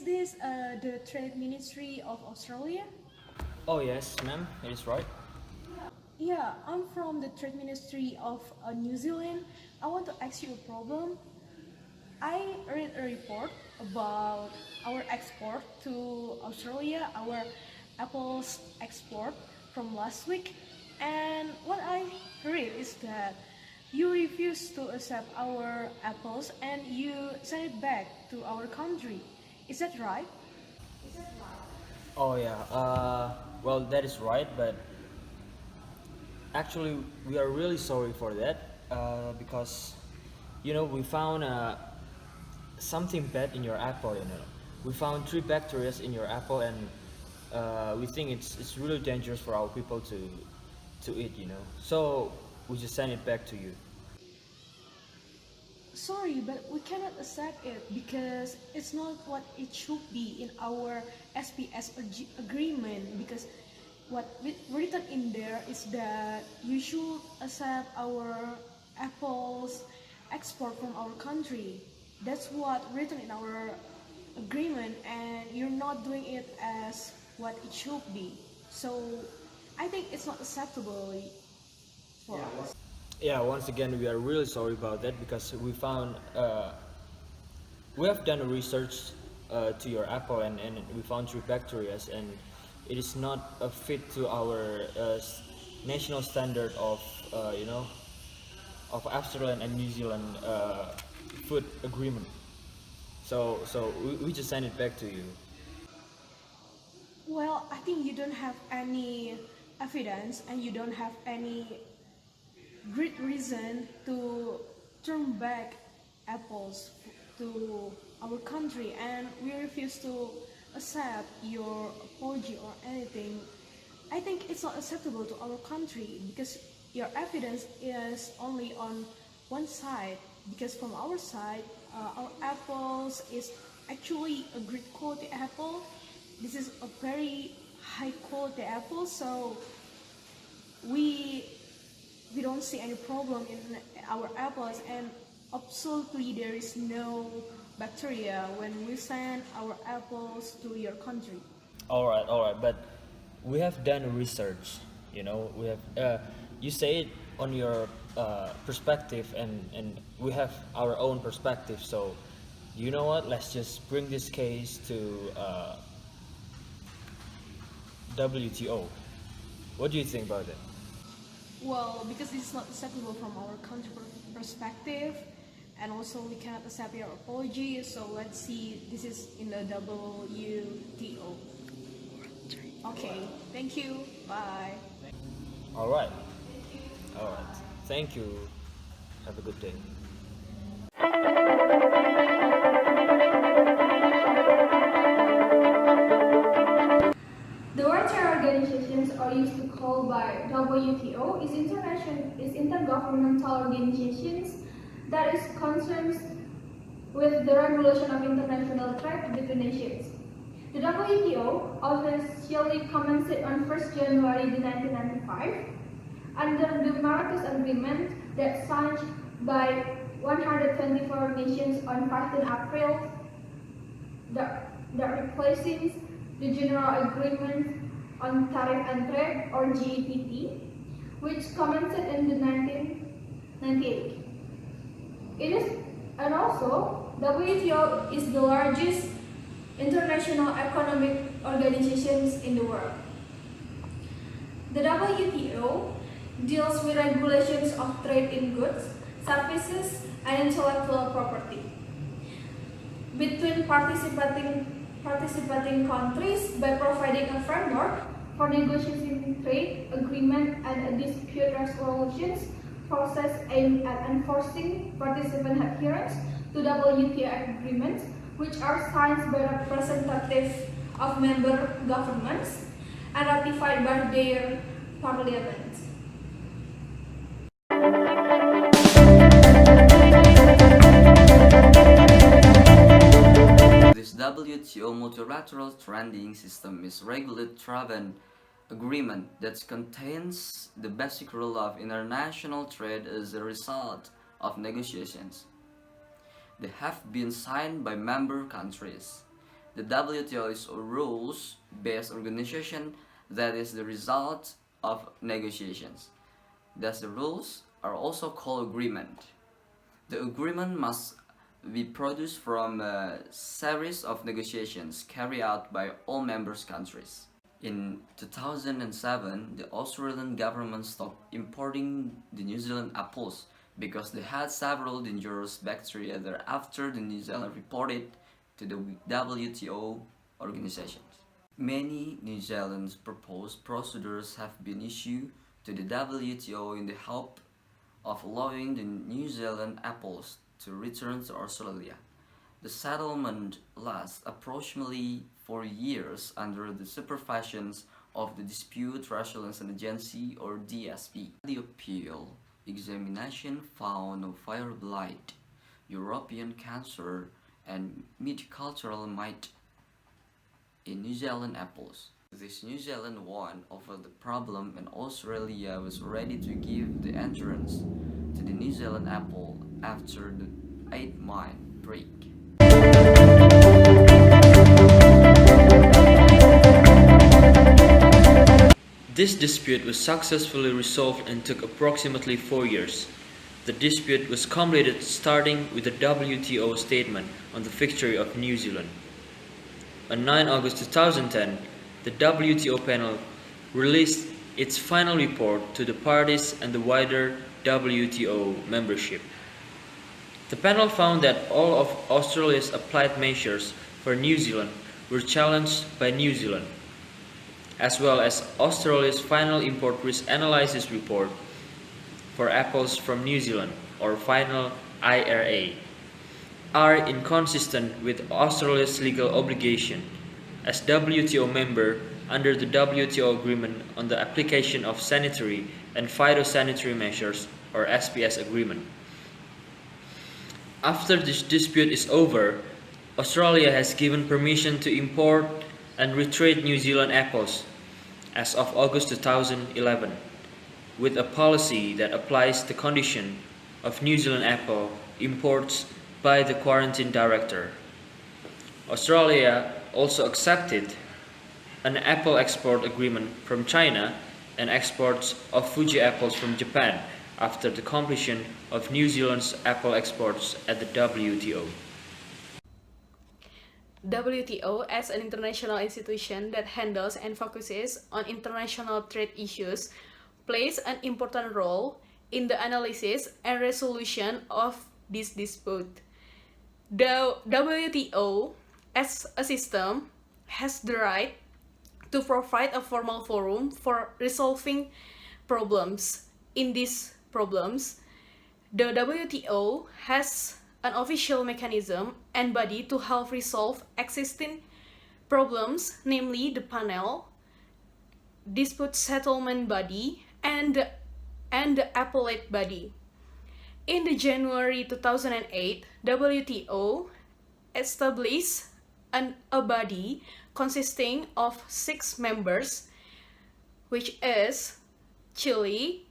Is this the Trade Ministry of Australia? Oh yes, ma'am, it is right. Yeah, I'm from the Trade Ministry of New Zealand. I want to ask you a problem. I read a report about our export to Australia, our apples export from last week, and what I read is that you refuse to accept our apples and you send it back to our country. Is that right? Oh yeah. Well, that is right, but actually, we are really sorry for that because we found something bad in your apple. We found three bacteria in your apple, and we think it's really dangerous for our people to eat. So we just send it back to you. Sorry, but we cannot accept it because it's not what it should be in our SPS agreement. Because what written in there is that you should accept our apples export from our country. That's what written in our agreement, and you're not doing it as what it should be. So I think it's not acceptable for us. Yeah, once again, we are really sorry about that because we have done a research to your apple, and we found three bacteria, and it is not a fit to our national standard of of Australia and New Zealand food agreement. So we just send it back to you. Well, I think you don't have any evidence and you don't have any great reason to turn back apples to our country, and we refuse to accept your apology or anything. I think it's not acceptable to our country because your evidence is only on one side, because from our side our apples is actually a great quality apple. This is a very high quality apple, so we we don't see any problem in our apples, and absolutely there is no bacteria when we send our apples to your country. All right, but we have done research. We have. You say it on your perspective, and we have our own perspective. So, you know what? Let's just bring this case to WTO. What do you think about it? Well, because it's not acceptable from our country perspective, and also we cannot accept your apology, so let's see, this is in the WTO. Okay, thank you, bye. All right, all right. Thank you. Have a good day. The word terror organizations, or used to call by WTO, is intergovernmental organizations that is concerned with the regulation of international trade between nations. The WTO officially commenced on 1st January 1995 under the Marrakesh Agreement that signed by 124 nations on 15 April that replaces the General Agreement on Tariff and Trade, or GATT, which commenced in the 1998. It is, and also, WTO is the largest international economic organizations in the world. The WTO deals with regulations of trade in goods, services, and intellectual property between participating countries by providing a framework for negotiating trade agreement and a dispute resolutions process aimed at enforcing participant adherence to WTO agreements, which are signed by representatives of member governments and ratified by their parliaments. This WTO multilateral trading system is regulatory-driven agreement that contains the basic rule of international trade as a result of negotiations. They have been signed by member countries. The WTO is a rules-based organization that is the result of negotiations. Thus, the rules are also called agreement. The agreement must be produced from a series of negotiations carried out by all member countries. In 2007, the Australian government stopped importing the New Zealand apples because they had several dangerous bacteria thereafter the New Zealand reported to the WTO organization. Many New Zealand's proposed procedures have been issued to the WTO in the hope of allowing the New Zealand apples to return to Australia. The settlement lasts approximately 4 years under the supervision of the Dispute Resolution Agency or DSP. The appeal examination found no fire blight, European cancer, and multicultural mite in New Zealand apples. This New Zealand won over the problem and Australia was ready to give the entrance to the New Zealand apple after the 8-month break. This dispute was successfully resolved and took approximately 4 years. The dispute was completed starting with the WTO statement on the victory of New Zealand. On 9 August 2010, the WTO panel released its final report to the parties and the wider WTO membership. The panel found that all of Australia's applied measures for New Zealand were challenged by New Zealand, as well as Australia's final import risk analysis report for apples from New Zealand, or final IRA, are inconsistent with Australia's legal obligation as WTO member under the WTO Agreement on the Application of Sanitary and Phytosanitary Measures, or SPS Agreement. After this dispute is over, Australia has given permission to import and retrade New Zealand apples as of August 2011, with a policy that applies the condition of New Zealand apple imports by the Quarantine Director. Australia also accepted an apple export agreement from China and exports of Fuji apples from Japan after the completion of New Zealand's apple exports at the WTO. WTO, as an international institution that handles and focuses on international trade issues, plays an important role in the analysis and resolution of this dispute. The WTO, as a system, has the right to provide a formal forum for resolving problems. In these problems, the WTO has an official mechanism and body to help resolve existing problems, namely the panel, dispute settlement body, and the appellate body. In the January 2008, WTO established a body consisting of 6 members, which is Chile,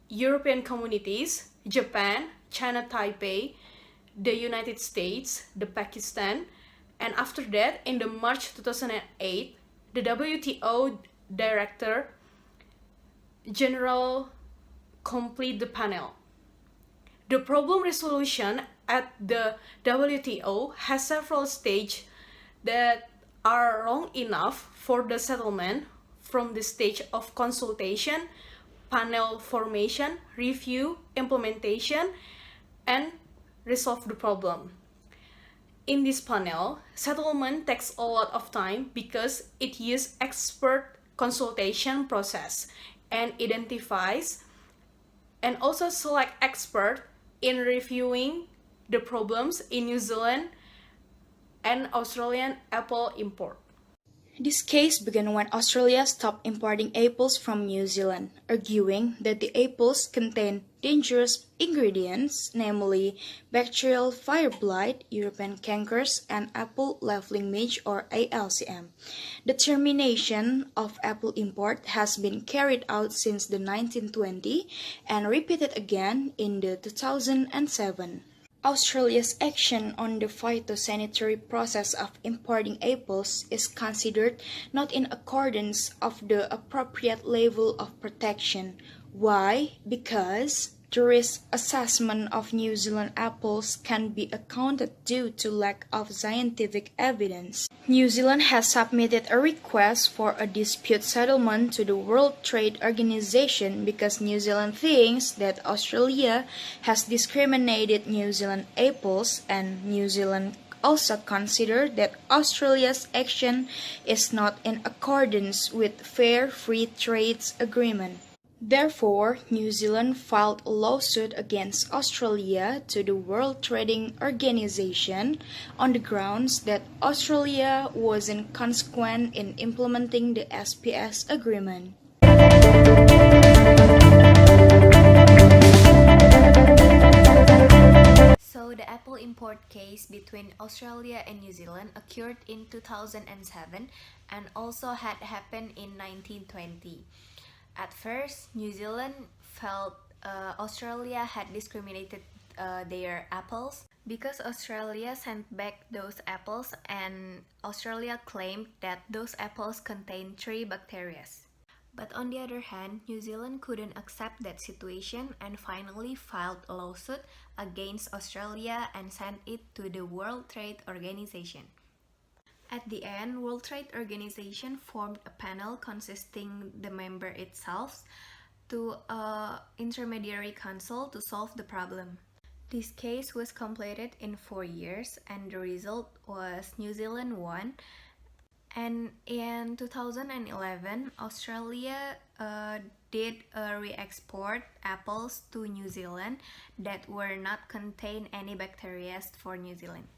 European Communities, Japan, China Taipei, the United States, the Pakistan, and after that, in the March 2008, the WTO Director General complete the panel. The problem resolution at the WTO has several stages that are long enough for the settlement, from the stage of consultation, panel formation, review, implementation, and resolve the problem. In this panel, settlement takes a lot of time because it uses expert consultation process and identifies and also select expert in reviewing the problems in New Zealand and Australian apple import. This case began when Australia stopped importing apples from New Zealand, arguing that the apples contain dangerous ingredients, namely bacterial fire blight, European cankers, and apple leveling midge or ALCM. The termination of apple import has been carried out since the 1920 and repeated again in the 2007. Australia's action on the phytosanitary process of importing apples is considered not in accordance of the appropriate level of protection. Why? Because the risk assessment of New Zealand apples can be accounted due to lack of scientific evidence. New Zealand has submitted a request for a dispute settlement to the World Trade Organization because New Zealand thinks that Australia has discriminated New Zealand apples, and New Zealand also considered that Australia's action is not in accordance with fair free trade agreement. Therefore, New Zealand filed a lawsuit against Australia to the World Trading Organization on the grounds that Australia was inconsequent in implementing the SPS agreement. So the apple import case between Australia and New Zealand occurred in 2007 and also had happened in 1920. At first, New Zealand felt Australia had discriminated their apples because Australia sent back those apples, and Australia claimed that those apples contained 3 bacteria. But on the other hand, New Zealand couldn't accept that situation and finally filed a lawsuit against Australia and sent it to the World Trade Organization. At the end, World Trade Organization formed a panel consisting the member itself to an intermediary council to solve the problem. This case was completed in 4 years, and the result was New Zealand won. And in 2011, Australia did re-export apples to New Zealand that were not contain any bacteria for New Zealand.